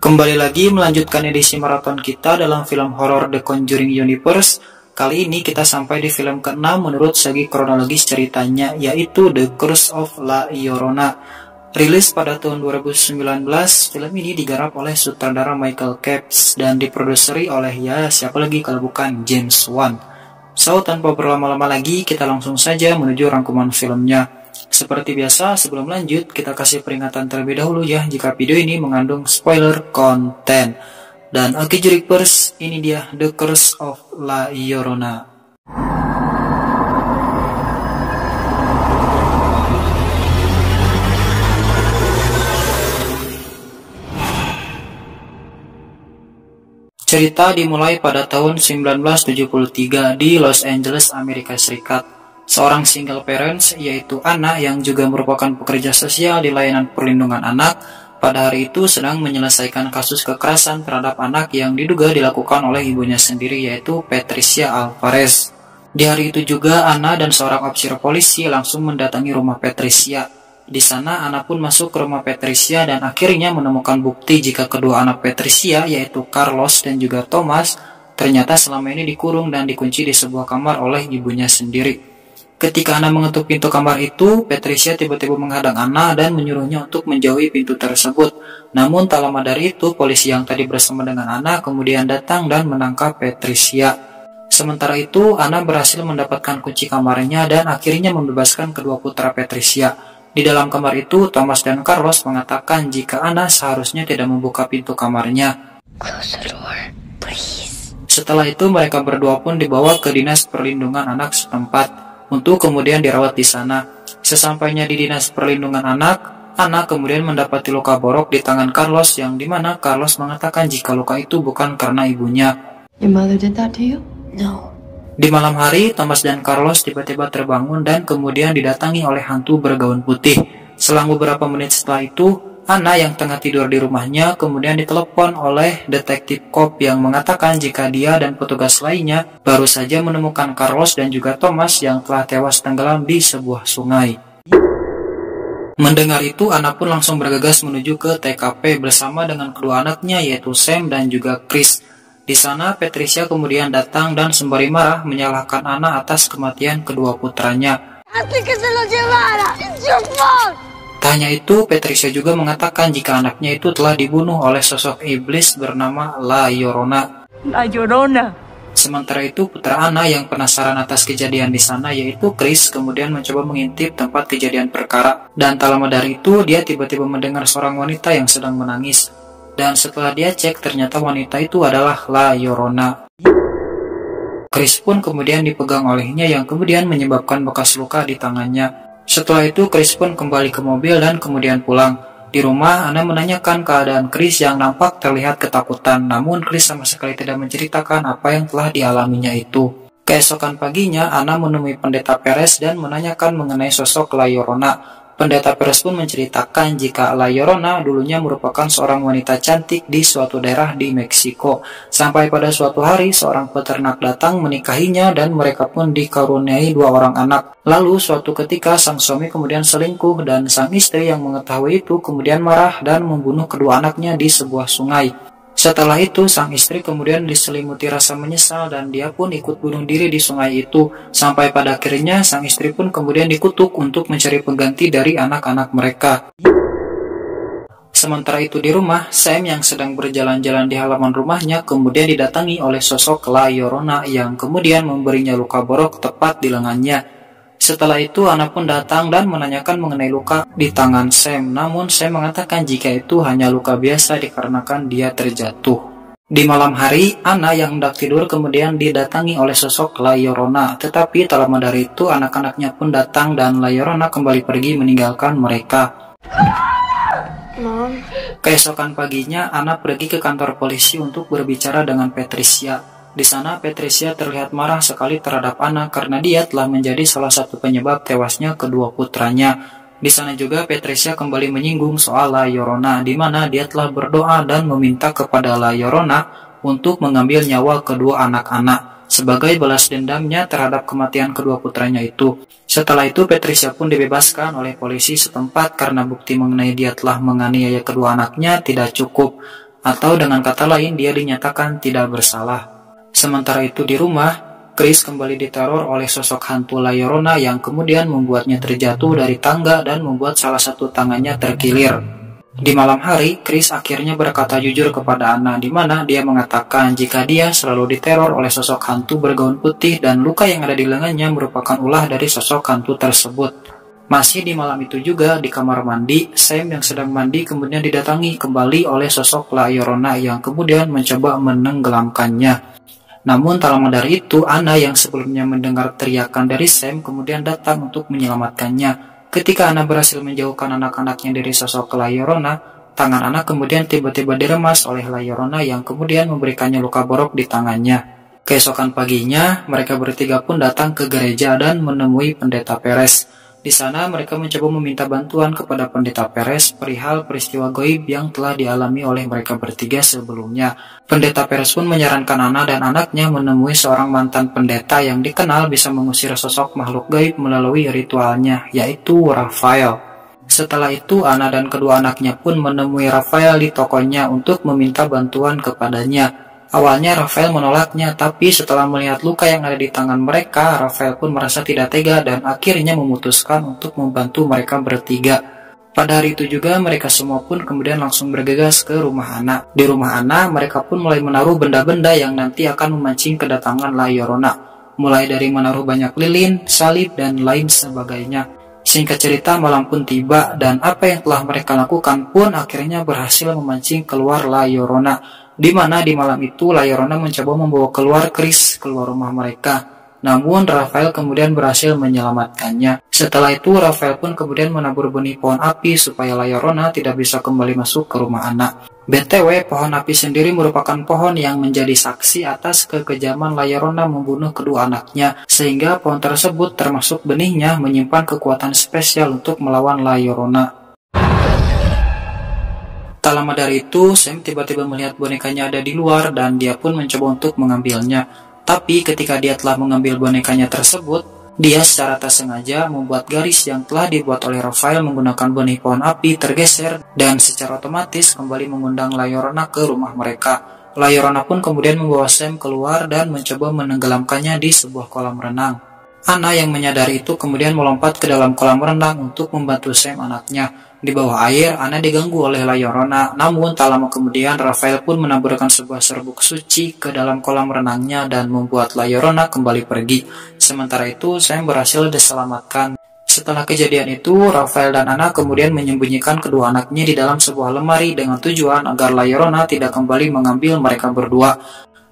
Kembali lagi melanjutkan edisi maraton kita dalam film horor The Conjuring Universe. Kali ini kita sampai di film ke-6 menurut segi kronologis ceritanya, yaitu The Curse of La Llorona. Rilis pada tahun 2019, film ini digarap oleh sutradara Michael Capps dan diproduseri oleh siapa lagi kalau bukan James Wan. So, tanpa berlama-lama lagi, kita langsung saja menuju rangkuman filmnya. Seperti biasa, sebelum lanjut, kita kasih peringatan terlebih dahulu ya jika video ini mengandung spoiler konten. Dan oke Jurikers, ini dia The Curse of La Llorona. Cerita dimulai pada tahun 1973 di Los Angeles, Amerika Serikat. Seorang single parents, yaitu Anna yang juga merupakan pekerja sosial di layanan perlindungan anak, pada hari itu sedang menyelesaikan kasus kekerasan terhadap anak yang diduga dilakukan oleh ibunya sendiri, yaitu Patricia Alvarez. Di hari itu juga Anna dan seorang officer polisi langsung mendatangi rumah Patricia. Di sana Anna pun masuk ke rumah Patricia dan akhirnya menemukan bukti jika kedua anak Patricia, yaitu Carlos dan juga Thomas, ternyata selama ini dikurung dan dikunci di sebuah kamar oleh ibunya sendiri. Ketika Anna mengetuk pintu kamar itu, Patricia tiba-tiba menghadang Anna dan menyuruhnya untuk menjauhi pintu tersebut. Namun tak lama dari itu, polisi yang tadi bersama dengan Anna kemudian datang dan menangkap Patricia. Sementara itu, Anna berhasil mendapatkan kunci kamarnya dan akhirnya membebaskan kedua putra Patricia. Di dalam kamar itu, Thomas dan Carlos mengatakan jika Anna seharusnya tidak membuka pintu kamarnya. Close the door, please. Setelah itu, mereka berdua pun dibawa ke Dinas Perlindungan Anak setempat untuk kemudian dirawat di sana. Sesampainya di Dinas Perlindungan Anak, Anna kemudian mendapati luka borok di tangan Carlos yang dimana Carlos mengatakan jika luka itu bukan karena ibunya. Your mother did that to you? No. Di malam hari, Thomas dan Carlos tiba-tiba terbangun dan kemudian didatangi oleh hantu bergaun putih. Selang beberapa menit setelah itu, Anna yang tengah tidur di rumahnya kemudian ditelepon oleh detektif Cobb yang mengatakan jika dia dan petugas lainnya baru saja menemukan Carlos dan juga Thomas yang telah tewas tenggelam di sebuah sungai. Mendengar itu, Anna pun langsung bergegas menuju ke TKP bersama dengan kedua anaknya yaitu Sam dan juga Chris. Di sana, Patricia kemudian datang dan sembari marah menyalahkan Anna atas kematian kedua putranya. Tak hanya itu, Patricia juga mengatakan jika anaknya itu telah dibunuh oleh sosok iblis bernama La Llorona. La Llorona. Sementara itu, putra Anna yang penasaran atas kejadian di sana yaitu Chris kemudian mencoba mengintip tempat kejadian perkara. Dan tak lama dari itu, dia tiba-tiba mendengar seorang wanita yang sedang menangis. Dan setelah dia cek, ternyata wanita itu adalah La Llorona. Chris pun kemudian dipegang olehnya yang kemudian menyebabkan bekas luka di tangannya. Setelah itu, Chris pun kembali ke mobil dan kemudian pulang. Di rumah, Anna menanyakan keadaan Chris yang nampak terlihat ketakutan, namun Chris sama sekali tidak menceritakan apa yang telah dialaminya itu. Keesokan paginya, Anna menemui Pendeta Perez dan menanyakan mengenai sosok La Llorona. Pendeta Perez pun menceritakan jika La Llorona dulunya merupakan seorang wanita cantik di suatu daerah di Meksiko. Sampai pada suatu hari, seorang peternak datang menikahinya dan mereka pun dikaruniai 2 orang anak. Lalu suatu ketika sang suami kemudian selingkuh dan sang istri yang mengetahui itu kemudian marah dan membunuh kedua anaknya di sebuah sungai. Setelah itu, sang istri kemudian diselimuti rasa menyesal dan dia pun ikut bunuh diri di sungai itu. Sampai pada akhirnya, sang istri pun kemudian dikutuk untuk mencari pengganti dari anak-anak mereka. Sementara itu di rumah, Sam yang sedang berjalan-jalan di halaman rumahnya kemudian didatangi oleh sosok La Llorona yang kemudian memberinya luka borok tepat di lengannya. Setelah itu, Anna pun datang dan menanyakan mengenai luka di tangan Sam. Namun, Sam mengatakan jika itu hanya luka biasa dikarenakan dia terjatuh. Di malam hari, Anna yang hendak tidur kemudian didatangi oleh sosok La Llorona. Tetapi tak lama dari itu, anak-anaknya pun datang dan La Llorona kembali pergi meninggalkan mereka. Mom. Keesokan paginya, Anna pergi ke kantor polisi untuk berbicara dengan Patricia. Di sana, Patricia terlihat marah sekali terhadap Anna karena dia telah menjadi salah satu penyebab tewasnya kedua putranya. Di sana juga, Patricia kembali menyinggung soal La Llorona, di mana dia telah berdoa dan meminta kepada La Llorona untuk mengambil nyawa kedua anak-anak sebagai balas dendamnya terhadap kematian kedua putranya itu. Setelah itu, Patricia pun dibebaskan oleh polisi setempat karena bukti mengenai dia telah menganiaya kedua anaknya tidak cukup. atau dengan kata lain dia dinyatakan tidak bersalah. Sementara itu di rumah, Chris kembali diteror oleh sosok hantu La Llorona yang kemudian membuatnya terjatuh dari tangga dan membuat salah satu tangannya terkilir. Di malam hari, Chris akhirnya berkata jujur kepada Anna, di mana dia mengatakan jika dia selalu diteror oleh sosok hantu bergaun putih dan luka yang ada di lengannya merupakan ulah dari sosok hantu tersebut. Masih di malam itu juga, di kamar mandi, Sam yang sedang mandi kemudian didatangi kembali oleh sosok La Llorona yang kemudian mencoba menenggelamkannya. Namun tak lama dari itu, Anna yang sebelumnya mendengar teriakan dari Sam kemudian datang untuk menyelamatkannya. Ketika Anna berhasil menjauhkan anak-anaknya dari sosok La Llorona, tangan Anna kemudian tiba-tiba diremas oleh La Llorona yang kemudian memberikannya luka borok di tangannya. Keesokan paginya, mereka bertiga pun datang ke gereja dan menemui Pendeta Perez. Di sana mereka mencoba meminta bantuan kepada Pendeta Perez perihal peristiwa gaib yang telah dialami oleh mereka bertiga sebelumnya. Pendeta Perez pun menyarankan Anna dan anaknya menemui seorang mantan pendeta yang dikenal bisa mengusir sosok makhluk gaib melalui ritualnya, yaitu Raphael. Setelah itu, Anna dan kedua anaknya pun menemui Raphael di tokonya untuk meminta bantuan kepadanya. Awalnya Raphael menolaknya, tapi setelah melihat luka yang ada di tangan mereka, Raphael pun merasa tidak tega dan akhirnya memutuskan untuk membantu mereka bertiga. Pada hari itu juga mereka semua pun kemudian langsung bergegas ke rumah Anna. Di rumah Anna, mereka pun mulai menaruh benda-benda yang nanti akan memancing kedatangan La Llorona. Mulai dari menaruh banyak lilin, salib, dan lain sebagainya. Singkat cerita, malam pun tiba dan apa yang telah mereka lakukan pun akhirnya berhasil memancing keluar La Llorona. Di mana di malam itu La Llorona mencoba membawa keluar Chris keluar rumah mereka. Namun Raphael kemudian berhasil menyelamatkannya. Setelah itu Raphael pun kemudian menabur benih pohon api supaya La Llorona tidak bisa kembali masuk ke rumah anak. BTW, pohon api sendiri merupakan pohon yang menjadi saksi atas kekejaman La Llorona membunuh kedua anaknya, sehingga pohon tersebut termasuk benihnya menyimpan kekuatan spesial untuk melawan La Llorona. Tak lama dari itu, Sam tiba-tiba melihat bonekanya ada di luar dan dia pun mencoba untuk mengambilnya. Tapi ketika dia telah mengambil bonekanya tersebut, dia secara tak sengaja membuat garis yang telah dibuat oleh Raphael menggunakan benih pohon api tergeser dan secara otomatis kembali mengundang La Llorona ke rumah mereka. La Llorona pun kemudian membawa Sam keluar dan mencoba menenggelamkannya di sebuah kolam renang. Anna yang menyadari itu kemudian melompat ke dalam kolam renang untuk membantu Sam anaknya. Di bawah air, Anna diganggu oleh La Llorona, namun tak lama kemudian Raphael pun menaburkan sebuah serbuk suci ke dalam kolam renangnya dan membuat La Llorona kembali pergi. Sementara itu, Sam berhasil diselamatkan. Setelah kejadian itu, Raphael dan Anna kemudian menyembunyikan kedua anaknya di dalam sebuah lemari dengan tujuan agar La Llorona tidak kembali mengambil mereka berdua.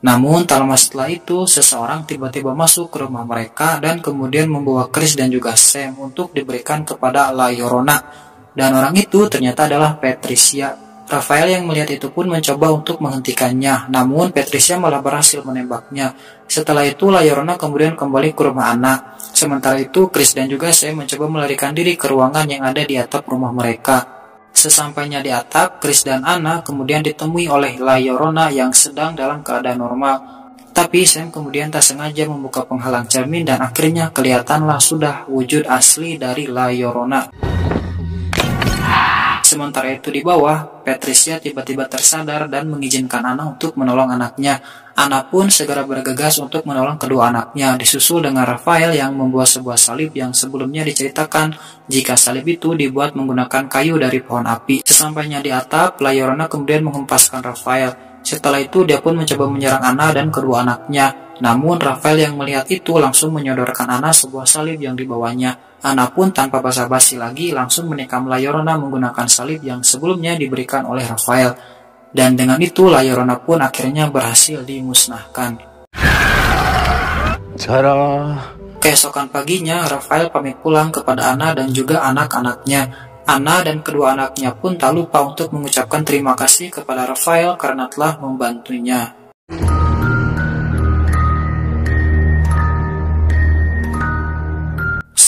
Namun, tak lama setelah itu, seseorang tiba-tiba masuk ke rumah mereka dan kemudian membawa Chris dan juga Sam untuk diberikan kepada La Llorona. Dan orang itu ternyata adalah Patricia. Raphael yang melihat itu pun mencoba untuk menghentikannya, namun Patricia malah berhasil menembaknya. Setelah itu, La Llorona kemudian kembali ke rumah Anna. Sementara itu, Chris dan juga Sam mencoba melarikan diri ke ruangan yang ada di atap rumah mereka. Sesampainya di atap, Chris dan Anna kemudian ditemui oleh La Llorona yang sedang dalam keadaan normal. Tapi Sam kemudian tak sengaja membuka penghalang cermin dan akhirnya kelihatanlah sudah wujud asli dari La Llorona. Sementara itu di bawah, Patricia tiba-tiba tersadar dan mengizinkan Anna untuk menolong anaknya. Anna pun segera bergegas untuk menolong kedua anaknya, disusul dengan Raphael yang membuat sebuah salib yang sebelumnya diceritakan jika salib itu dibuat menggunakan kayu dari pohon api. Sesampainya di atap, La Llorona kemudian menghempaskan Raphael. Setelah itu dia pun mencoba menyerang Anna dan kedua anaknya. Namun Raphael yang melihat itu langsung menyodorkan Anna sebuah salib yang dibawanya. Anna pun tanpa basa-basi lagi langsung menikam La Llorona menggunakan salib yang sebelumnya diberikan oleh Raphael. Dan dengan itu La Llorona pun akhirnya berhasil dimusnahkan. Tada! Keesokan paginya, Raphael pamit pulang kepada Anna dan juga anak-anaknya. Anna dan kedua anaknya pun tak lupa untuk mengucapkan terima kasih kepada Raphael karena telah membantunya.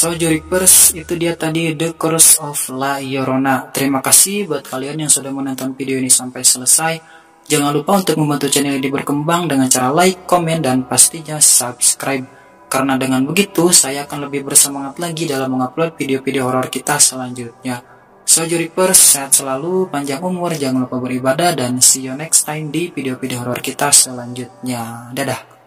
So Juripers, itu dia tadi The Curse of La Llorona. Terima kasih buat kalian yang sudah menonton video ini sampai selesai. Jangan lupa untuk membantu channel ini berkembang dengan cara like, komen, dan pastinya subscribe. Karena dengan begitu, saya akan lebih bersemangat lagi dalam mengupload video-video horor kita selanjutnya. So Juripers, sehat selalu, panjang umur, jangan lupa beribadah, dan see you next time di video-video horor kita selanjutnya. Dadah.